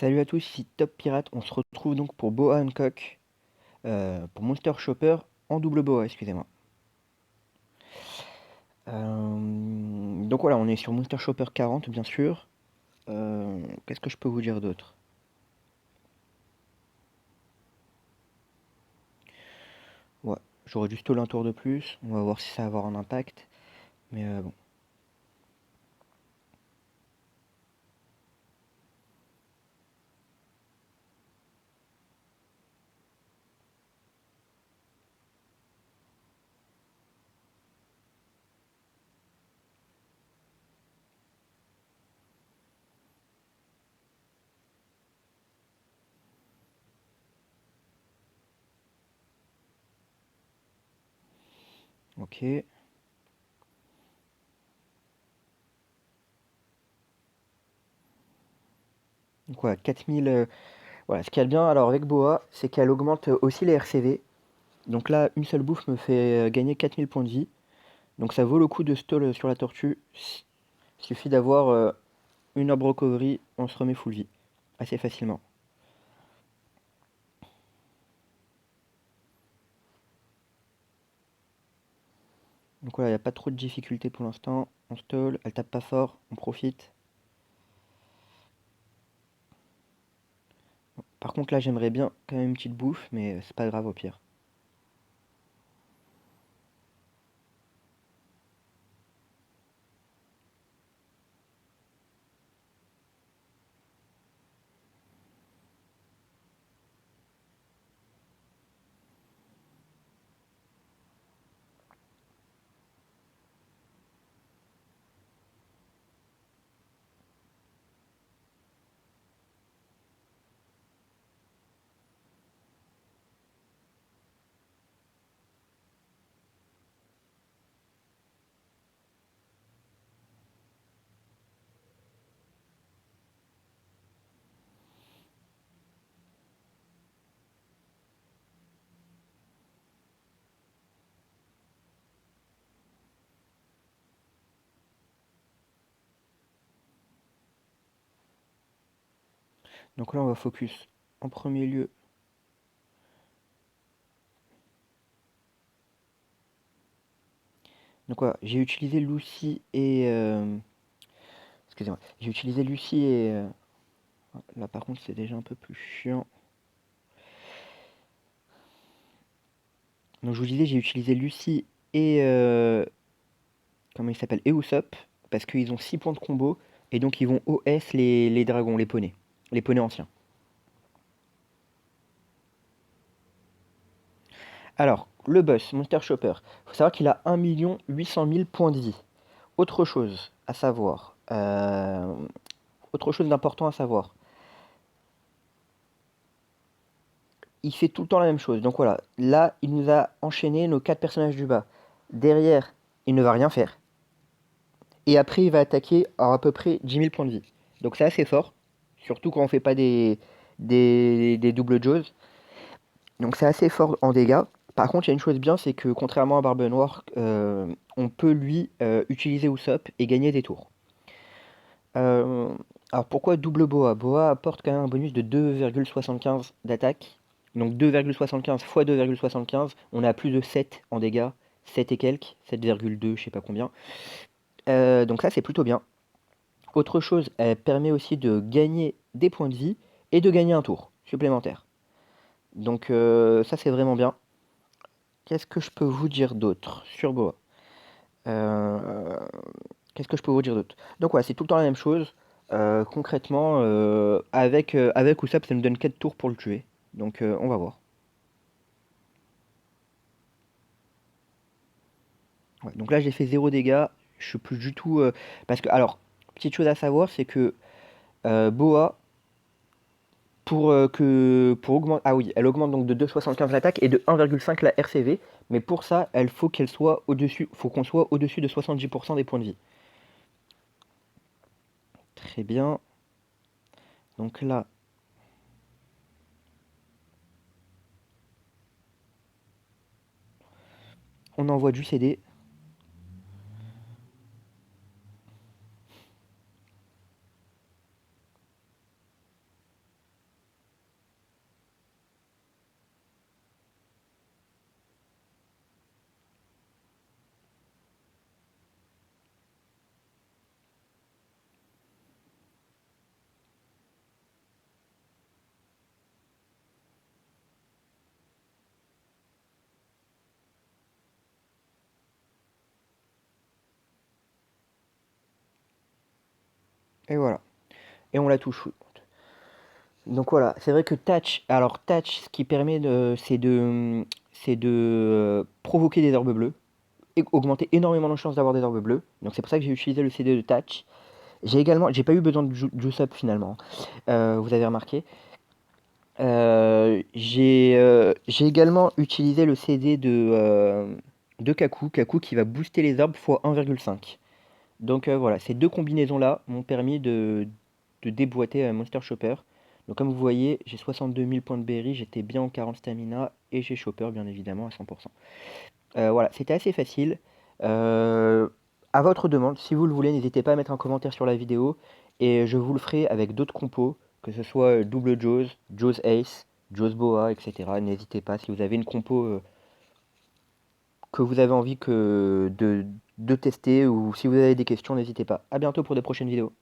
Salut à tous, ici Top Pirate. On se retrouve donc pour Boa Hancock, pour Monster Chopper en double boa, excusez-moi. Donc voilà, on est sur Monster Chopper 40, bien sûr. Qu'est-ce que je peux vous dire d'autre? Ouais, j'aurais dû stall un tour de plus. On va voir si ça va avoir un impact. Mais bon. Ok. Donc voilà, 4000. Voilà, ce qu'il y a de bien alors avec Boa, c'est qu'elle augmente aussi les RCV. Donc là, une seule bouffe me fait gagner 4000 points de vie. Donc ça vaut le coup de stall sur la tortue. Il suffit d'avoir une orb recovery, on se remet full vie assez facilement. Donc voilà, il n'y a pas trop de difficultés pour l'instant. On stall, elle tape pas fort, on profite. Par contre là j'aimerais bien quand même une petite bouffe, mais c'est pas grave au pire. Donc là on va focus en premier lieu. Donc voilà, j'ai utilisé Lucy et... excusez-moi, j'ai utilisé Lucy et... là par contre c'est déjà un peu plus chiant. Donc je vous disais, j'ai utilisé Lucy et... comment il s'appelle? Et Usopp, parce qu'ils ont 6 points de combo, et donc ils vont OS les dragons, les poneys anciens. Alors, le boss, Monster Chopper, faut savoir qu'il a 1 800 000 points de vie. Autre chose à savoir, autre chose d'important à savoir, il fait tout le temps la même chose. Donc voilà, là, il nous a enchaîné nos 4 personnages du bas. Derrière, il ne va rien faire. Et après, il va attaquer à peu près 10 000 points de vie. Donc c'est assez fort, surtout quand on fait pas des double jaws. Donc c'est assez fort en dégâts. Par contre, il y a une chose bien, c'est que contrairement à Barbe Noire, on peut lui utiliser Usopp et gagner des tours. Euh, alors pourquoi double Boa? Boa apporte quand même un bonus de 2,75 d'attaque. Donc 2,75 fois 2,75, on a plus de 7 en dégâts, 7 et quelques, 7,2, je sais pas combien. Donc ça c'est plutôt bien. Autre chose, elle permet aussi de gagner des points de vie et de gagner un tour supplémentaire. Donc ça c'est vraiment bien. Qu'est-ce que je peux vous dire d'autre sur Boa? Euh, Qu'est-ce que je peux vous dire d'autre? Donc ouais, c'est tout le temps la même chose. Concrètement, avec Usopp, ça nous donne 4 tours pour le tuer. Donc on va voir. Ouais, donc là j'ai fait 0 dégâts. Je suis plus du tout... parce que, alors, petite chose à savoir, c'est que Boa, pour augmenter... Ah oui, elle augmente donc de 2,75 l'attaque et de 1,5 la RCV. Mais pour ça, elle faut qu'elle soit au-dessus... faut qu'on soit au-dessus de 70% des points de vie. Très bien. Donc là, on envoie du CD. Et voilà. Et on la touche. Donc voilà, c'est vrai que Thatch, alors Thatch, ce qui permet c'est de provoquer des orbes bleus, et augmenter énormément nos chances d'avoir des orbes bleus. Donc c'est pour ça que j'ai utilisé le CD de Thatch. J'ai pas eu besoin de Juice Up finalement, vous avez remarqué. J'ai également utilisé le CD de Kaku qui va booster les orbes x 1,5. Donc voilà, ces deux combinaisons-là m'ont permis de déboîter Monster Chopper. Donc comme vous voyez, j'ai 62 000 points de berry, j'étais bien en 40 stamina et j'ai Chopper bien évidemment à 100%. Voilà, c'était assez facile. Euh, à votre demande, si vous le voulez, n'hésitez pas à mettre un commentaire sur la vidéo et je vous le ferai avec d'autres compos, que ce soit double Jaws, Jaws Ace, Jaws Boa, etc. N'hésitez pas si vous avez une compo que vous avez envie de tester ou si vous avez des questions, n'hésitez pas. À bientôt pour de prochaines vidéos.